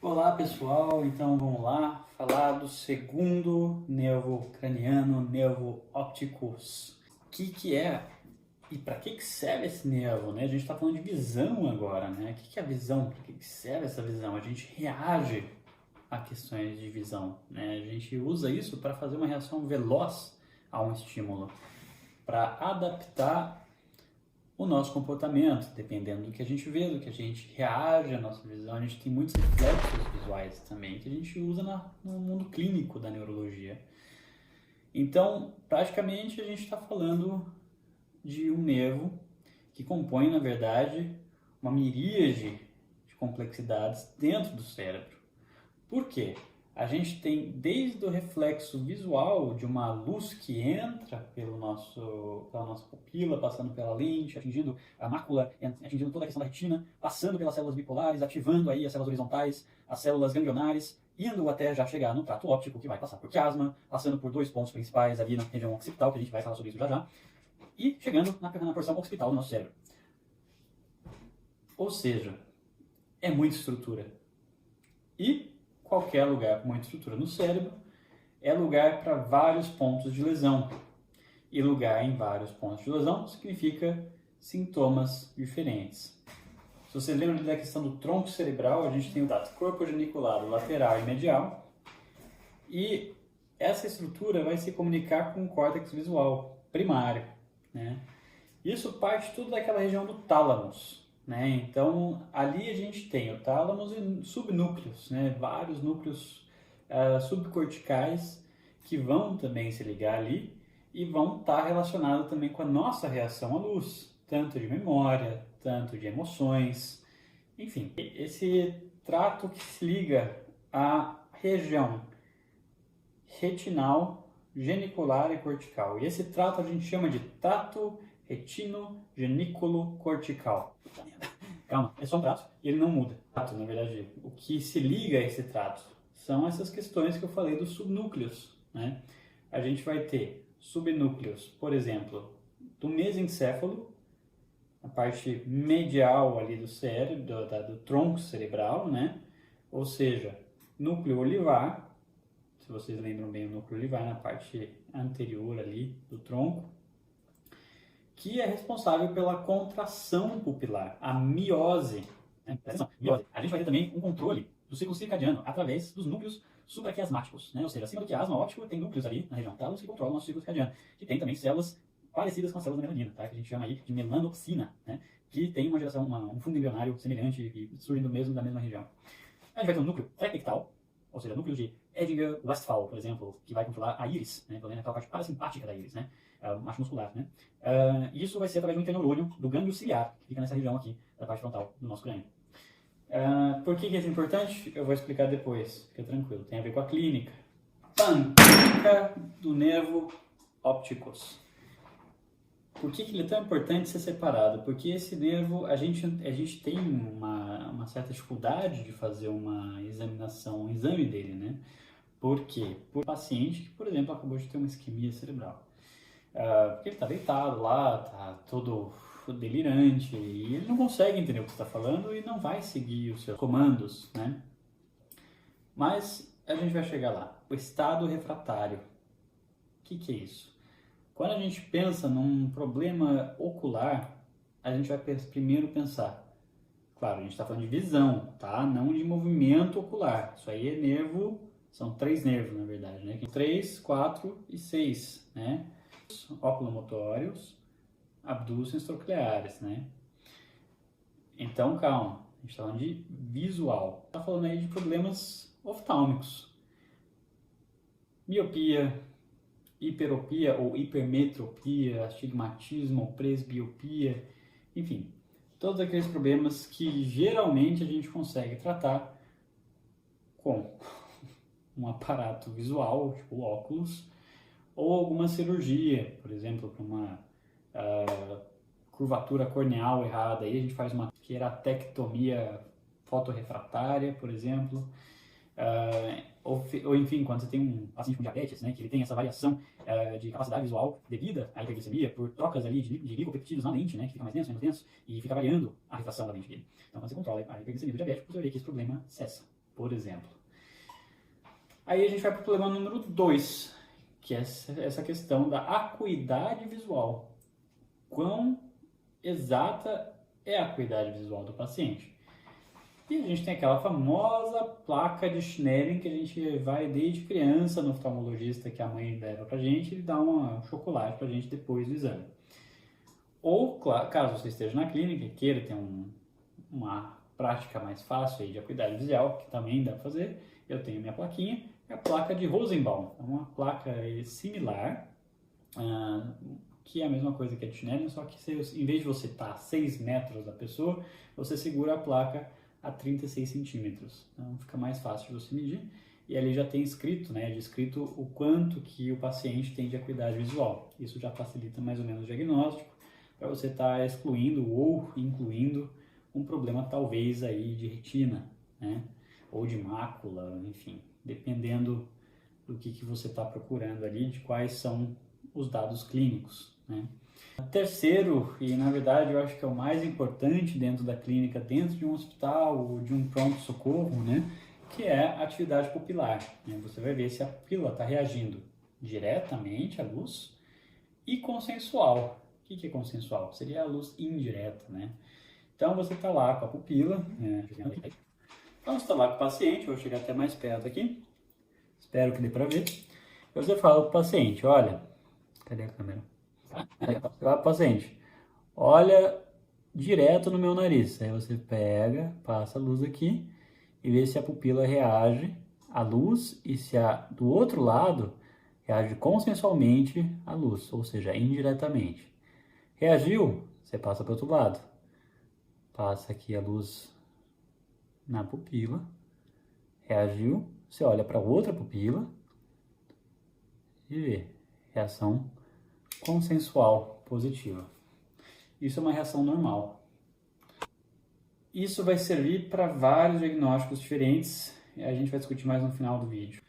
Olá pessoal, então vamos lá falar do segundo nervo craniano, nervo opticus. O que é e para que serve esse nervo, né? A gente está falando de visão agora, né? O que é a visão? Para que serve essa visão? A gente reage a questões de visão, né? A gente usa isso para fazer uma reação veloz a um estímulo, para adaptar o nosso comportamento, dependendo do que a gente vê, do que a gente reage à nossa visão. A gente tem muitos reflexos visuais também que a gente usa no mundo clínico da neurologia. Então, praticamente a gente está falando de um nervo que compõe, na verdade, uma miríade de complexidades dentro do cérebro. Por quê? A gente tem desde o reflexo visual de uma luz que entra pela nossa pupila, passando pela lente, atingindo a mácula, atingindo toda a questão da retina, passando pelas células bipolares, ativando aí as células horizontais, as células ganglionares, indo até já chegar no trato óptico, que vai passar por quiasma, passando por dois pontos principais ali na região occipital, que a gente vai falar sobre isso já já, e chegando na porção occipital do nosso cérebro. Ou seja, é muita estrutura. E qualquer lugar com muita estrutura no cérebro é lugar para vários pontos de lesão. E lugar em vários pontos de lesão significa sintomas diferentes. Se você lembra da questão do tronco cerebral, a gente tem o corpo geniculado lateral e medial. E essa estrutura vai se comunicar com o córtex visual primário, né? Isso parte tudo daquela região do tálamos, né? Então, ali a gente tem o tálamos e subnúcleos, né? Vários núcleos subcorticais que vão também se ligar ali e vão estar relacionados também com a nossa reação à luz, tanto de memória, tanto de emoções, enfim. Esse trato que se liga à região retinal, genicular e cortical. E esse trato a gente chama de trato retino-genículo-cortical. Calma, é só um trato e ele não muda. Trato, na verdade, o que se liga a esse trato são essas questões que eu falei dos subnúcleos, né? A gente vai ter subnúcleos, por exemplo, do mesencéfalo, a parte medial ali do cérebro, do tronco cerebral, né? Ou seja, núcleo olivar, se vocês lembram bem, o núcleo olivar na parte anterior ali do tronco, que é responsável pela contração pupilar, a miose. Né? Miose. A gente vai ter também um controle do ciclo circadiano através dos núcleos supraquiasmáticos, né? Ou seja, acima do quiasma óptico tem núcleos ali na região tálamo que controlam o nosso ciclo circadiano, que tem também células parecidas com as células da melanina, tá? Que a gente chama aí de melanopsina, né? Que tem uma geração, um fundo embrionário semelhante e surgem da mesma região. A gente vai ter um núcleo pré-pectal, ou seja, núcleo de Edinger-Westphal, por exemplo, que vai controlar a íris, né? Aquela parte parasimpática da íris, né? Macho muscular, né? Isso vai ser através do interneurônio do gânglio ciliar, que fica nessa região aqui, da parte frontal do nosso crânio. Por que isso é importante? Eu vou explicar depois, fica tranquilo, tem a ver com a clínica. Clínica do nervo opticus. Por que ele é tão importante ser separado? Porque esse nervo, a gente tem uma certa dificuldade de fazer uma examinação, um exame dele, né? Por quê? Por um paciente que, por exemplo, acabou de ter uma isquemia cerebral. Porque ele está deitado lá, está todo delirante, e ele não consegue entender o que você está falando e não vai seguir os seus comandos, né? Mas a gente vai chegar lá. O estado refratário. O que é isso? Quando a gente pensa num problema ocular, a gente vai primeiro pensar, claro, a gente está falando de visão, tá? Não de movimento ocular. Isso aí é nervo, são 3 nervos, na verdade, né? 3, 4 e 6, né? Oculomotórios, abdúceres trocleares, né? Então, calma, a gente está falando de visual. Está falando aí de problemas oftálmicos. Miopia, hiperopia ou hipermetropia, astigmatismo, presbiopia, enfim, todos aqueles problemas que geralmente a gente consegue tratar com um aparato visual, tipo óculos, ou alguma cirurgia, por exemplo, para uma curvatura corneal errada, aí a gente faz uma queratectomia fotorrefratária, por exemplo. Ou enfim, quando você tem um paciente com diabetes, né, que ele tem essa variação de capacidade visual devida à hiperglicemia por trocas ali de glicopeptídeos na lente, né, que fica mais denso, menos denso, e fica variando a refração da lente dele. Então, quando você controla a hiperglicemia do diabético, você vai ver que esse problema cessa. por exemplo. Aí a gente vai para o problema número 2, que é essa questão da acuidade visual. Quão exata é a acuidade visual do paciente? E a gente tem aquela famosa placa de Schnellen que a gente vai desde criança no oftalmologista que a mãe leva pra gente e dá um chocolate pra gente depois do exame. Ou, caso você esteja na clínica e queira ter uma prática mais fácil aí de acuidade visual, que também dá pra fazer, eu tenho minha plaquinha, é a placa de Rosenbaum. É uma placa similar, que é a mesma coisa que a de Schnellen, só que em vez de você estar a 6 metros da pessoa, você segura a placa a 36 centímetros. Então fica mais fácil de você medir. E ali já tem escrito, descrito o quanto que o paciente tem de acuidade visual. Isso já facilita mais ou menos o diagnóstico, para você estar excluindo ou incluindo um problema talvez aí de retina, né? Ou de mácula, enfim, dependendo do que você está procurando ali, de quais são os dados clínicos, né? Terceiro, e na verdade eu acho que é o mais importante dentro da clínica, dentro de um hospital ou de um pronto-socorro, né? Que é a atividade pupilar, né? Você vai ver se a pupila está reagindo diretamente à luz e consensual. O que é consensual? Seria a luz indireta, né? Então você está lá com a pupila, então você está lá com o paciente, vou chegar até mais perto aqui, espero que dê para ver. Você fala para o paciente, olha, cadê a câmera? Você fala para o paciente, olha direto no meu nariz. Aí você pega, passa a luz aqui e vê se a pupila reage à luz e se do outro lado reage consensualmente à luz, ou seja, indiretamente. Reagiu, você passa para o outro lado. Passa aqui a luz na pupila. Reagiu, você olha para outra pupila e vê reação consensual positiva. Isso é uma reação normal. Isso vai servir para vários diagnósticos diferentes e a gente vai discutir mais no final do vídeo.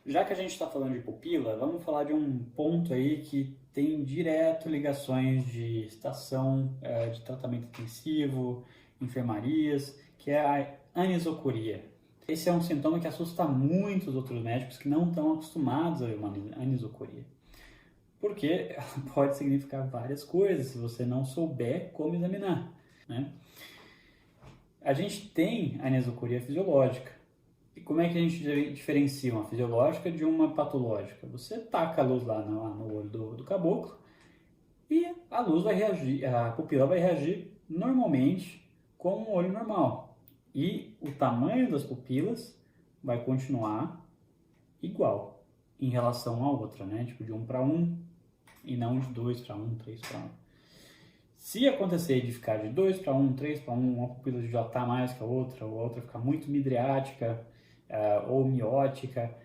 Já que a gente está falando de pupila, vamos falar de um ponto aí que tem direto ligações de estação de tratamento intensivo, enfermarias, que é a anisocoria. Esse é um sintoma que assusta muitos outros médicos que não estão acostumados a ver uma anisocoria. Porque ela pode significar várias coisas se você não souber como examinar, né? A gente tem a anisocoria fisiológica. E como é que a gente diferencia uma fisiológica de uma patológica? Você taca a luz lá no olho do caboclo e a luz vai reagir, a pupila vai reagir normalmente com um olho normal. E o tamanho das pupilas vai continuar igual em relação à outra, né? Tipo de 1 para 1 e não de 2 para 1, 3 para 1. Se acontecer de ficar de 2 para 1, 3 para 1, uma pupila dilatar mais que a outra, ou a outra ficar muito midriática ou miótica,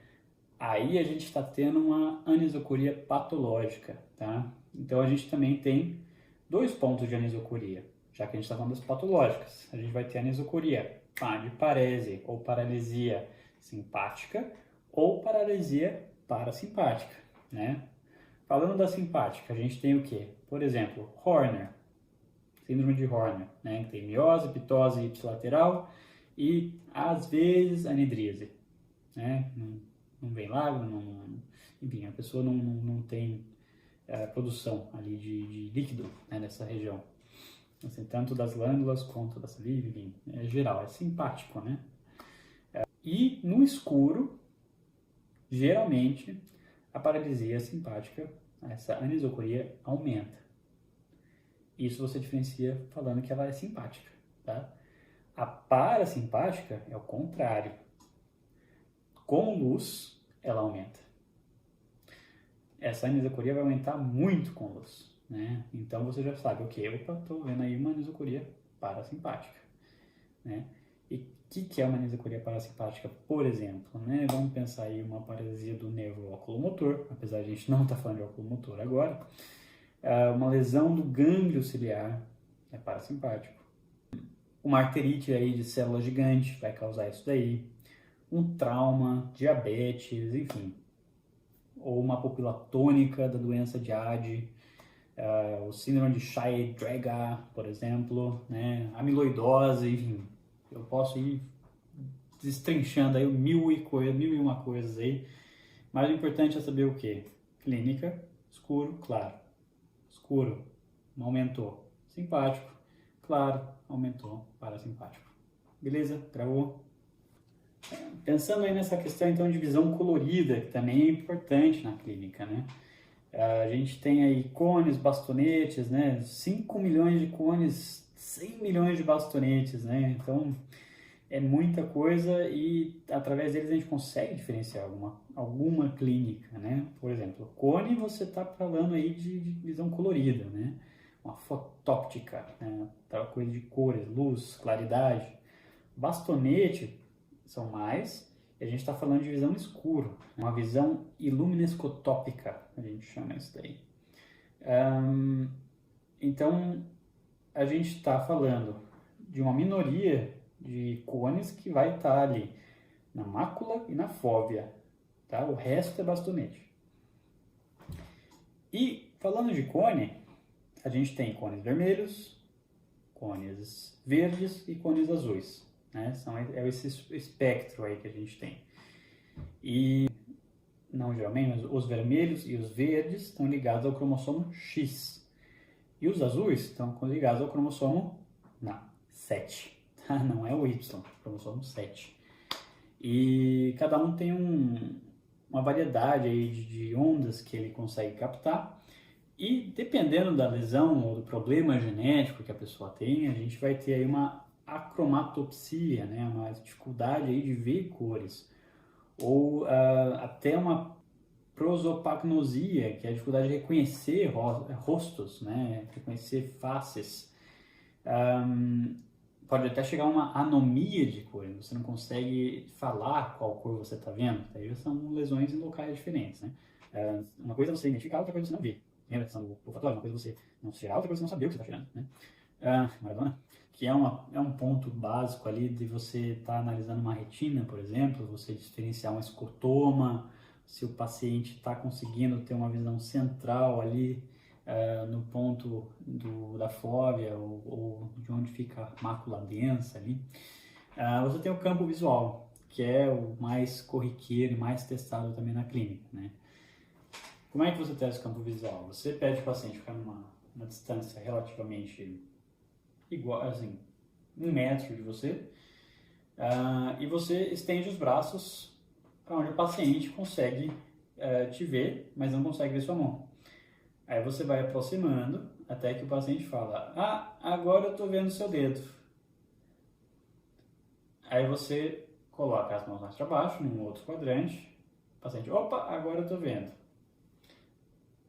aí a gente está tendo uma anisocoria patológica, tá? Então a gente também tem 2 pontos de anisocoria, já que a gente está falando das patológicas. A gente vai ter anisocoria de parese ou paralisia simpática ou paralisia parasimpática, né? Falando da simpática, a gente tem o quê? Por exemplo, Horner, síndrome de Horner, né? Que tem miose, pitose ipsilateral e, às vezes, anidríase, né? Não vem lágrima, enfim, a pessoa não tem produção ali de líquido, né, nessa região. Assim, tanto das glândulas quanto da saliva, enfim, é geral, é simpático, né? E no escuro, geralmente, a paralisia simpática, essa anisocoria, aumenta. Isso você diferencia falando que ela é simpática, tá? A parasimpática é o contrário. Com luz, ela aumenta. Essa anisocoria vai aumentar muito com luz, né? Então você já sabe, estou vendo aí uma anisocoria parasimpática, né? E o que é uma anisocoria parasimpática, por exemplo, né? Vamos pensar aí uma paralisia do nervo oculomotor, apesar de a gente não estar falando de oculomotor agora. Uma lesão do gânglio ciliar é parasimpático. Uma arterite aí de célula gigante vai causar isso daí. Um trauma, diabetes, enfim. Ou uma pupila tônica da doença de Ade, o síndrome de Shire-Drager, por exemplo, né? Amiloidose, enfim. Eu posso ir destrinchando aí mil e uma coisas aí, mas o importante é saber o que? Clínica, escuro, claro. Escuro, aumentou. Simpático, claro, aumentou. Parasimpático. Beleza? Gravou? Pensando aí nessa questão então de visão colorida, que também é importante na clínica, né? A gente tem aí cones, bastonetes, né? 5 milhões de cones, 100 milhões de bastonetes, né? Então é muita coisa e através deles a gente consegue diferenciar alguma clínica, né? Por exemplo, cone você está falando aí de visão colorida, né? Uma fotóptica, né? Aquela coisa de cores, luz, claridade. Bastonete são mais, e a gente está falando de visão escuro, uma visão iluminescotópica, a gente chama isso daí. Então, a gente está falando de uma minoria de cones que vai estar ali na mácula e na fóvea, tá? O resto é bastonete. E falando de cone, a gente tem cones vermelhos, cones verdes e cones azuis, né? É esse espectro aí que a gente tem. E não geralmente, mas os vermelhos e os verdes estão ligados ao cromossomo X. E os azuis estão ligados ao cromossomo 7. Não é o Y, cromossomo 7. E cada um tem uma variedade aí de ondas que ele consegue captar. E dependendo da lesão ou do problema genético que a pessoa tem, a gente vai ter aí uma acromatopsia, né? Uma dificuldade aí de ver cores. Ou até uma prosopagnosia, que é a dificuldade de reconhecer rostos, né? Reconhecer faces. Pode até chegar a uma anomia de cor, você não consegue falar qual cor você está vendo. Aí são lesões em locais diferentes, né? Uma coisa é você identificar, outra coisa é você não ver. Lembra a questão do olfatório? Uma coisa é você não cheirar, outra coisa é você não saber o que você está cheirando, né? Maradona, que é um ponto básico ali de você estar analisando uma retina, por exemplo, você diferenciar um escotoma, se o paciente está conseguindo ter uma visão central ali, no ponto da fóvea ou de onde fica a mácula densa ali. Você tem o campo visual, que é o mais corriqueiro e mais testado também na clínica, né? Como é que você testa o campo visual? Você pede o paciente ficar numa distância relativamente igual, assim, 1 metro de você, e você estende os braços para onde o paciente consegue te ver, mas não consegue ver sua mão. Aí você vai aproximando até que o paciente fala: agora eu estou vendo seu dedo. Aí você coloca as mãos mais para baixo, num outro quadrante. O paciente: opa, agora eu estou vendo.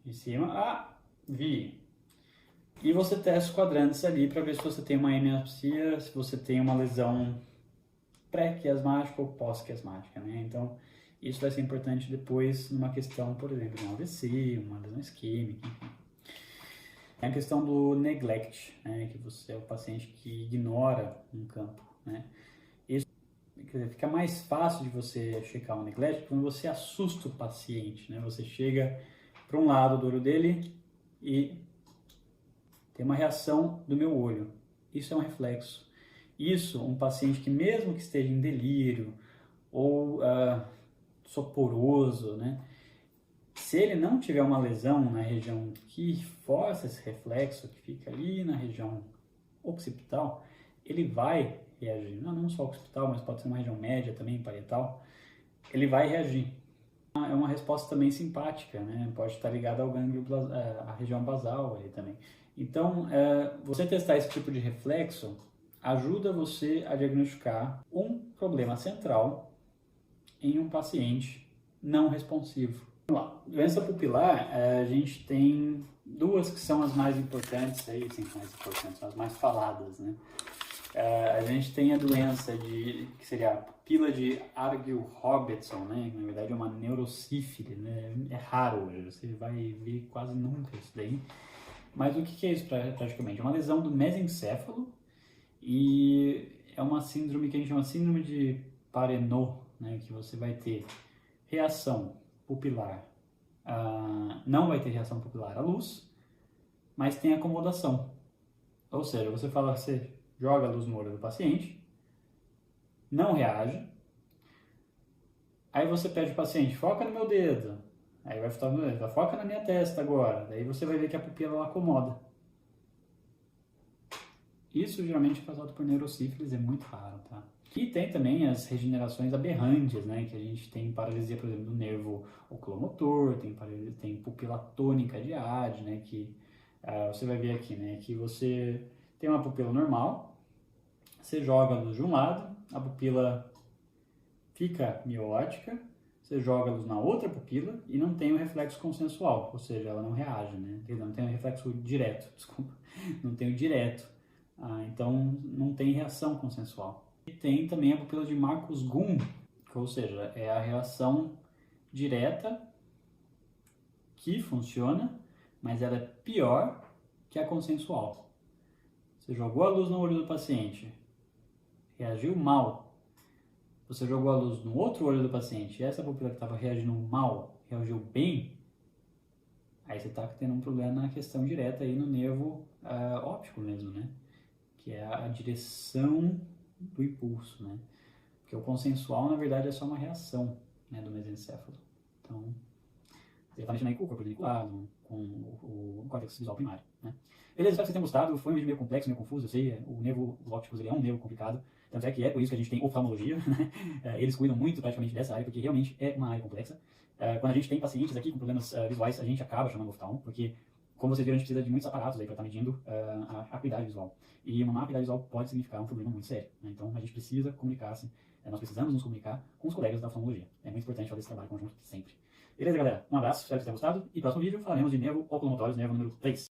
Em cima: vi. E você testa os quadrantes ali para ver se você tem uma hemianopsia, se você tem uma lesão pré-quiasmática ou pós-quiasmática, né? Então, isso vai ser importante depois numa questão, por exemplo, de um AVC, uma lesão isquêmica, enfim. É a questão do neglect, né? Que você é o paciente que ignora um campo, né? Isso, quer dizer, fica mais fácil de você checar o neglect quando você assusta o paciente, né? Você chega para um lado do olho dele e tem uma reação do meu olho. Isso é um reflexo. Isso, um paciente que mesmo que esteja em delírio ou soporoso, né? Se ele não tiver uma lesão na região que força esse reflexo, que fica ali na região occipital, ele vai reagir. Não só occipital, mas pode ser uma região média também, parietal. Ele vai reagir. É uma resposta também simpática, né? Pode estar ligada ao gânglio, à região basal ali também. Então, você testar esse tipo de reflexo ajuda você a diagnosticar um problema central em um paciente não responsivo. Vamos lá. Doença pupilar, a gente tem duas que são as mais importantes, aí, sim, mais importantes, são as mais faladas, né? A gente tem a doença que seria a pupila de Argyll-Robertson, né? Na verdade é uma neurosífile, né? É raro hoje, você vai ver quase nunca isso daí. Mas o que é isso praticamente? É uma lesão do mesencéfalo e é uma síndrome que a gente chama síndrome de Parenot, né? Que você vai ter reação pupilar, não vai ter reação pupilar à luz, mas tem acomodação. Ou seja, você joga a luz no olho do paciente, não reage, Aí você pede ao paciente, foca no meu dedo. Aí vai focar no dedo, foca na minha testa agora. Daí você vai ver que a pupila ela acomoda. Isso geralmente é causado por neurosífilis, é muito raro, tá? E tem também as regenerações aberrantes, né? Que a gente tem paralisia, por exemplo, do nervo oculomotor, tem pupila tônica de Ade, né? Que você vai ver aqui, né? Que você tem uma pupila normal, você joga a luz de um lado, a pupila fica miótica, você joga a luz na outra pupila e não tem um reflexo consensual, ou seja, ela não reage, né? Não tem um reflexo direto, desculpa, não tem o direto. Então não tem reação consensual. E tem também a pupila de Marcus-Gunn, ou seja, é a reação direta que funciona, mas ela é pior que a consensual. Você jogou a luz no olho do paciente, reagiu mal. Você jogou a luz no outro olho do paciente e essa pupila que estava reagindo mal reagiu bem, aí você está tendo um problema na questão direta aí no nervo óptico mesmo, né? Que é a direção do impulso, né? Porque o consensual, na verdade, é só uma reação, né, do mesencéfalo. Então, você está mexendo aí com o corpo geniculado, com o córtex visual primário, né? Beleza, espero que vocês tenham gostado. Foi um vídeo meio complexo, meio confuso, eu sei. O nervo óptico ele é um nervo complicado. Tanto é que é por isso que a gente tem oftalmologia, né? Eles cuidam muito praticamente dessa área, porque realmente é uma área complexa. Quando a gente tem pacientes aqui com problemas visuais, a gente acaba chamando oftalmo, porque, como vocês viram, a gente precisa de muitos aparatos aí para estar medindo a acuidade visual. E uma má acuidade visual pode significar um problema muito sério, né? Então, a gente precisa comunicar-se, nós precisamos nos comunicar com os colegas da oftalmologia. É muito importante fazer esse trabalho conjunto sempre. Beleza, galera? Um abraço, espero que vocês tenham gostado. E próximo vídeo falaremos de nervo oculomotório, nervo número 3.